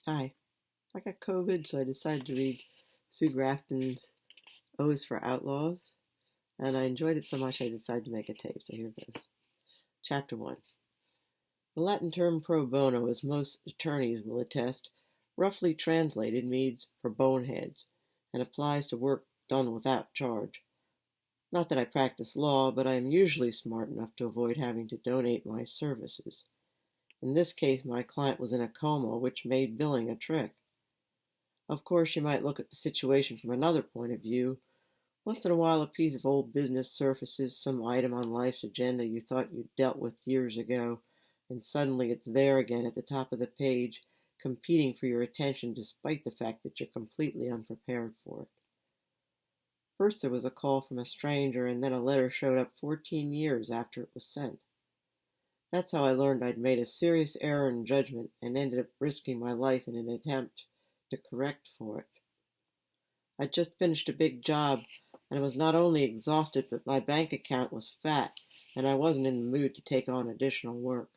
Hi. I got COVID, so I decided to read Sue Grafton's O is for Outlaws, and I enjoyed it so much I decided to make a tape, so here goes. Chapter 1. The Latin term pro bono, as most attorneys will attest, roughly translated means for boneheads, and applies to work done without charge. Not that I practice law, but I am usually smart enough to avoid having to donate my services. In this case, my client was in a coma, which made billing a trick. Of course, you might look at the situation from another point of view. Once in a while, a piece of old business surfaces, some item on life's agenda you thought you'd dealt with years ago, and suddenly it's there again at the top of the page, competing for your attention despite the fact that you're completely unprepared for it. First, there was a call from a stranger, and then a letter showed up 14 years after it was sent. That's how I learned I'd made a serious error in judgment and ended up risking my life in an attempt to correct for it. I'd just finished a big job, and I was not only exhausted, but my bank account was fat, and I wasn't in the mood to take on additional work.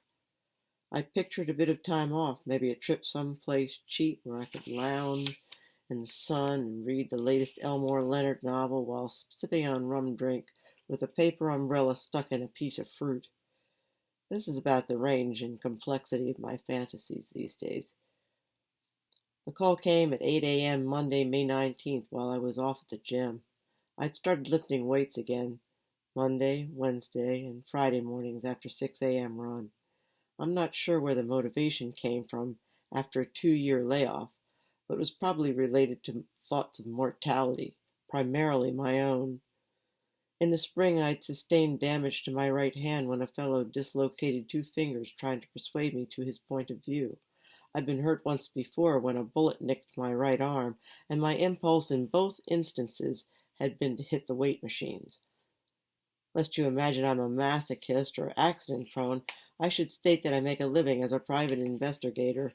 I pictured a bit of time off, maybe a trip someplace cheap where I could lounge in the sun and read the latest Elmore Leonard novel while sipping on rum drink with a paper umbrella stuck in a piece of fruit. This is about the range and complexity of my fantasies these days. The call came at 8 a.m. Monday, May 19th, while I was off at the gym. I'd started lifting weights again, Monday, Wednesday, and Friday mornings after 6 a.m. run. I'm not sure where the motivation came from after a 2-year layoff, but it was probably related to thoughts of mortality, primarily my own. In the spring, I'd sustained damage to my right hand when a fellow dislocated 2 fingers trying to persuade me to his point of view. I'd been hurt once before when a bullet nicked my right arm, and my impulse in both instances had been to hit the weight machines. Lest you imagine I'm a masochist or accident-prone, I should state that I make a living as a private investigator.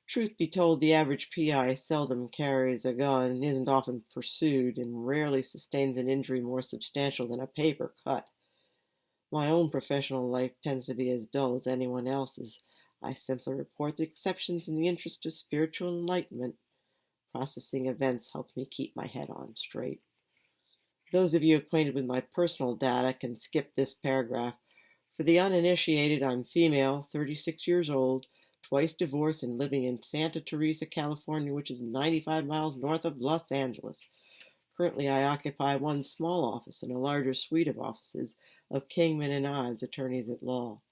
Truth be told, the average PI seldom carries a gun, isn't often pursued, and rarely sustains an injury more substantial than a paper cut. My own professional life tends to be as dull as anyone else's. I simply report the exceptions in the interest of spiritual enlightenment. Processing events help me keep my head on straight. Those of you acquainted with my personal data can skip this paragraph. For the uninitiated, I'm female, 36 years old, twice divorced and living in Santa Teresa, California, which is 95 miles north of Los Angeles. Currently, I occupy one small office in a larger suite of offices of Kingman and Ives, attorneys at law.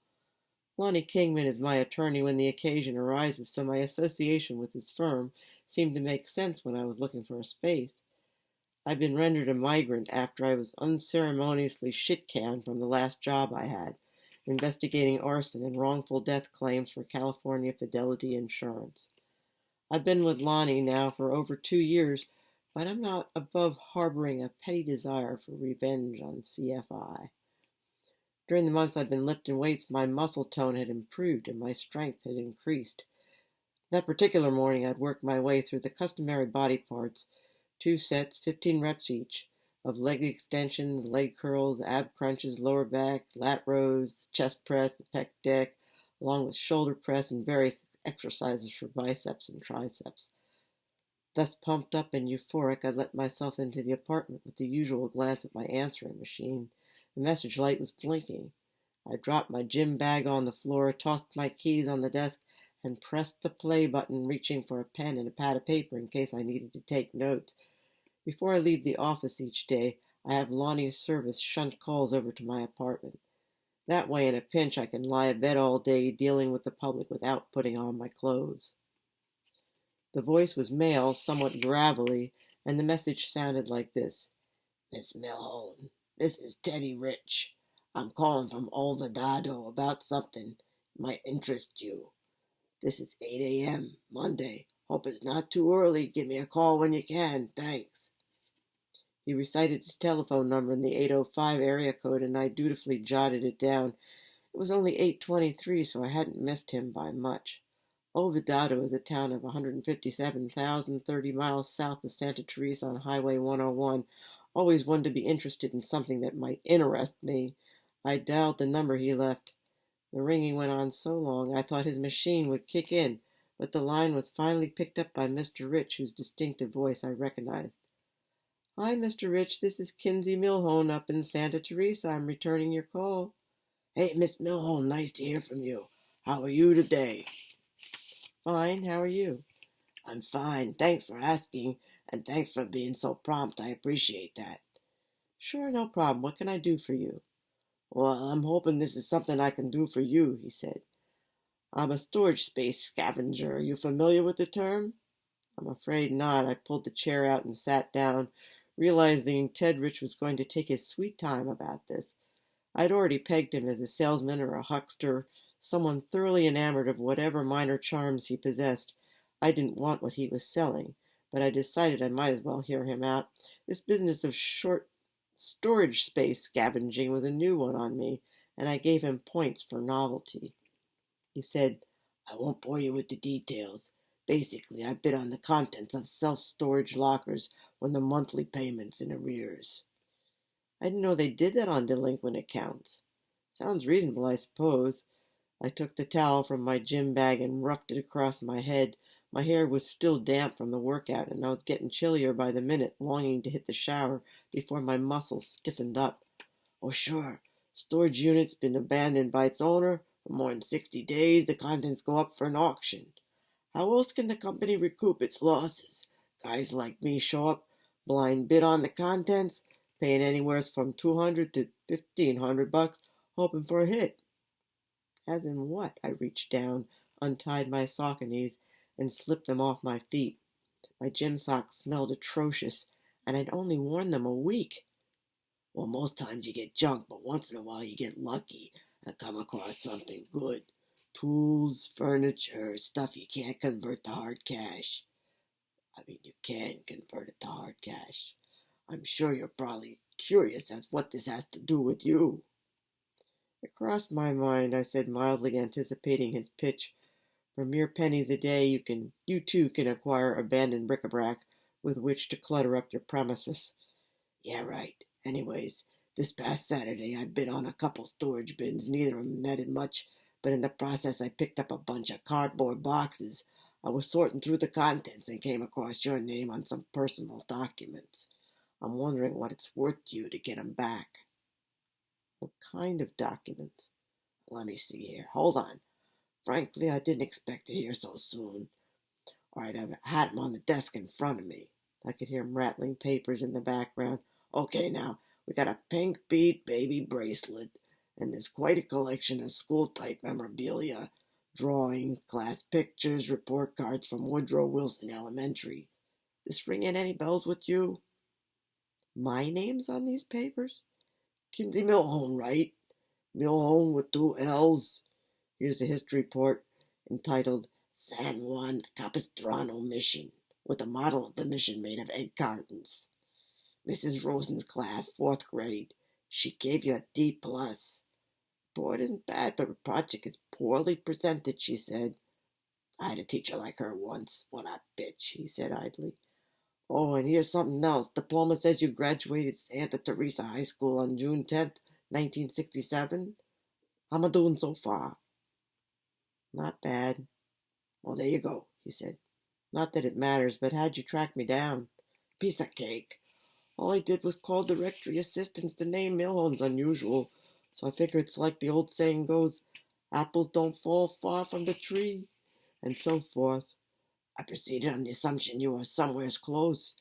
Lonnie Kingman is my attorney when the occasion arises, so my association with his firm seemed to make sense when I was looking for a space. I've been rendered a migrant after I was unceremoniously shit-canned from the last job I had, investigating arson and wrongful death claims for California Fidelity Insurance. I've been with Lonnie now for over 2 years, but I'm not above harboring a petty desire for revenge on CFI. During the months I've been lifting weights, my muscle tone had improved and my strength had increased. That particular morning, I'd worked my way through the customary body parts, 2 sets, 15 reps each, of leg extensions, leg curls, ab crunches, lower back, lat rows, chest press, pec deck, along with shoulder press and various exercises for biceps and triceps. Thus pumped up and euphoric, I let myself into the apartment with the usual glance at my answering machine. The message light was blinking. I dropped my gym bag on the floor, tossed my keys on the desk, and pressed the play button, reaching for a pen and a pad of paper in case I needed to take notes. Before I leave the office each day, I have Lonnie's service shunt calls over to my apartment. That way, in a pinch, I can lie abed all day dealing with the public without putting on my clothes. The voice was male, somewhat gravelly, and the message sounded like this. Miss Milhone, this is Teddy Rich. I'm calling from Olvidado about something might interest you. This is 8 a.m. Monday. Hope it's not too early. Give me a call when you can. Thanks. He recited his telephone number in the 805 area code, and I dutifully jotted it down. It was only 8:23, so I hadn't missed him by much. Olvidado is a town of 157,000, 30 miles south of Santa Teresa on Highway 101. Always one to be interested in something that might interest me. I dialed the number he left. The ringing went on so long I thought his machine would kick in, but the line was finally picked up by Mr. Rich, whose distinctive voice I recognized. "Hi, Mr. Rich, this is Kinsey Milhone up in Santa Teresa. I'm returning your call." "Hey, Miss Milhone, nice to hear from you. How are you today?" "Fine, how are you?" "I'm fine. Thanks for asking, and thanks for being so prompt. I appreciate that." "Sure, no problem. What can I do for you?" "Well, I'm hoping this is something I can do for you," he said. "I'm a storage space scavenger. Are you familiar with the term?" "I'm afraid not." I pulled the chair out and sat down, realizing Ted Rich was going to take his sweet time about this. I'd already pegged him as a salesman or a huckster, someone thoroughly enamored of whatever minor charms he possessed. I didn't want what he was selling, but I decided I might as well hear him out. This business of short storage space scavenging was a new one on me, and I gave him points for novelty. He said, "I won't bore you with the details. Basically, I bid on the contents of self-storage lockers when the monthly payment's in arrears." "I didn't know they did that on delinquent accounts." "Sounds reasonable, I suppose." I took the towel from my gym bag and roughed it across my head. My hair was still damp from the workout, and I was getting chillier by the minute, longing to hit the shower before my muscles stiffened up. "Oh, sure. Storage unit's been abandoned by its owner for more than 60 days. The contents go up for an auction. How else can the company recoup its losses? Guys like me show up, blind bid on the contents, paying anywhere from $200 to $1,500, hoping for a hit." "As in what?" I reached down, untied my Sauconys, and slipped them off my feet. My gym socks smelled atrocious, and I'd only worn them a week. "Well, most times you get junk, but once in a while you get lucky and come across something good. Tools, furniture, stuff you can't convert to hard cash. I mean, you can convert it to hard cash. I'm sure you're probably curious as what this has to do with you." It crossed my mind, I said, mildly anticipating his pitch. "For mere pennies a day, you too can acquire abandoned bric-a-brac with which to clutter up your premises." "Yeah, right. Anyways, this past Saturday I bid on a couple storage bins. Neither of them netted much, but in the process I picked up a bunch of cardboard boxes. I was sorting through the contents and came across your name on some personal documents. I'm wondering what it's worth to you to get 'em back." "What kind of documents?" "Let me see here. Hold on. Frankly, I didn't expect to hear so soon. All right, I've had 'em on the desk in front of me." I could hear him rattling papers in the background. "Okay, now, we got a pink bead baby bracelet, and there's quite a collection of school-type memorabilia, drawings, class pictures, report cards from Woodrow Wilson Elementary. This ringing any bells with you?" "My name's on these papers?" "Kinsey Milhone, right? Milhone with 2 L's. Here's a history report entitled San Juan Capistrano Mission, with a model of the mission made of egg cartons. Mrs. Rosen's class, 4th grade. She gave you a D+. Board isn't bad, but her project is poorly presented, she said." "I had a teacher like her once. What a bitch," he said idly. "Oh, and here's something else. Diploma says you graduated Santa Teresa High School on June 10th, 1967. How am I doing so far?" "Not bad." "Well, there you go," he said. "Not that it matters, but how'd you track me down?" "Piece of cake. All I did was call directory assistants. The name Milhone's unusual, so I figure it's like the old saying goes, apples don't fall far from the tree, and so forth. I proceeded on the assumption you were somewheres close.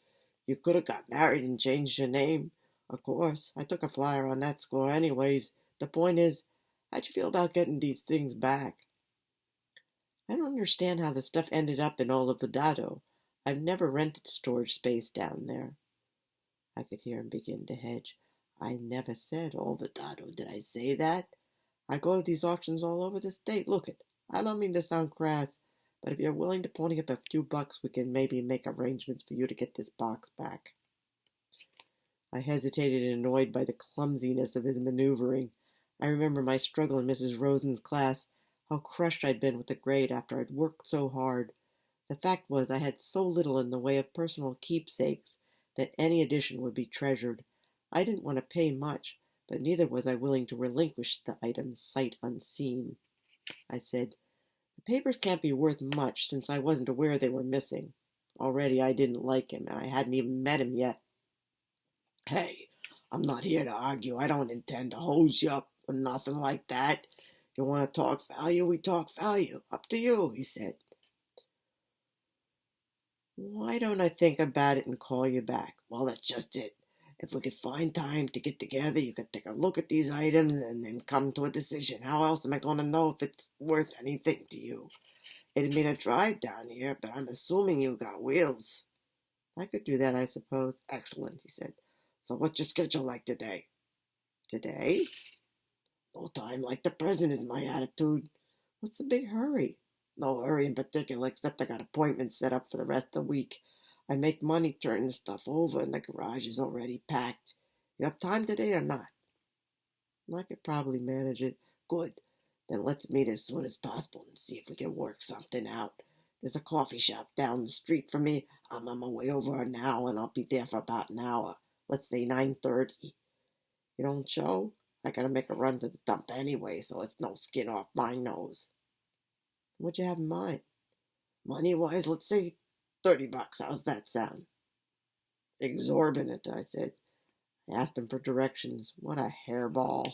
You could have got married and changed your name. Of course, I took a flyer on that score anyways. The point is, how'd you feel about getting these things back?" "I don't understand how the stuff ended up in Olivadado. I've never rented storage space down there." I could hear him begin to hedge. "I never said Olvidado. Did I say that? I go to these auctions all over the state. Look it, I don't mean to sound crass, but if you're willing to pony up a few bucks, we can maybe make arrangements for you to get this box back." I hesitated, annoyed by the clumsiness of his maneuvering. I remember my struggle in Mrs. Rosen's class, how crushed I'd been with the grade after I'd worked so hard. The fact was I had so little in the way of personal keepsakes that any addition would be treasured. I didn't want to pay much, but neither was I willing to relinquish the items sight unseen. I said, The papers can't be worth much since I wasn't aware they were missing. Already I didn't like him, and I hadn't even met him yet. Hey, I'm not here to argue. I don't intend to hose you up or nothing like that. You want to talk value, we talk value. Up to you, he said. Why don't I think about it and call you back? Well, that's just it. If we could find time to get together, you could take a look at these items and then come to a decision. How else am I going to know if it's worth anything to you? It'd mean a drive down here, but I'm assuming you got wheels. I could do that, I suppose. Excellent, he said. So what's your schedule like today? Today? No time like the present is my attitude. What's the big hurry? No hurry in particular, except I got appointments set up for the rest of the week. I make money turning stuff over, and the garage is already packed. You have time today or not? I could probably manage it. Good. Then let's meet as soon as possible and see if we can work something out. There's a coffee shop down the street from me. I'm on my way over now, and I'll be there for about an hour. Let's say 9:30. You don't show? I gotta make a run to the dump anyway, so it's no skin off my nose. What'd you have in mind? Money-wise, let's say $30. How's that sound? Exorbitant, I said. I asked him for directions. What a hairball.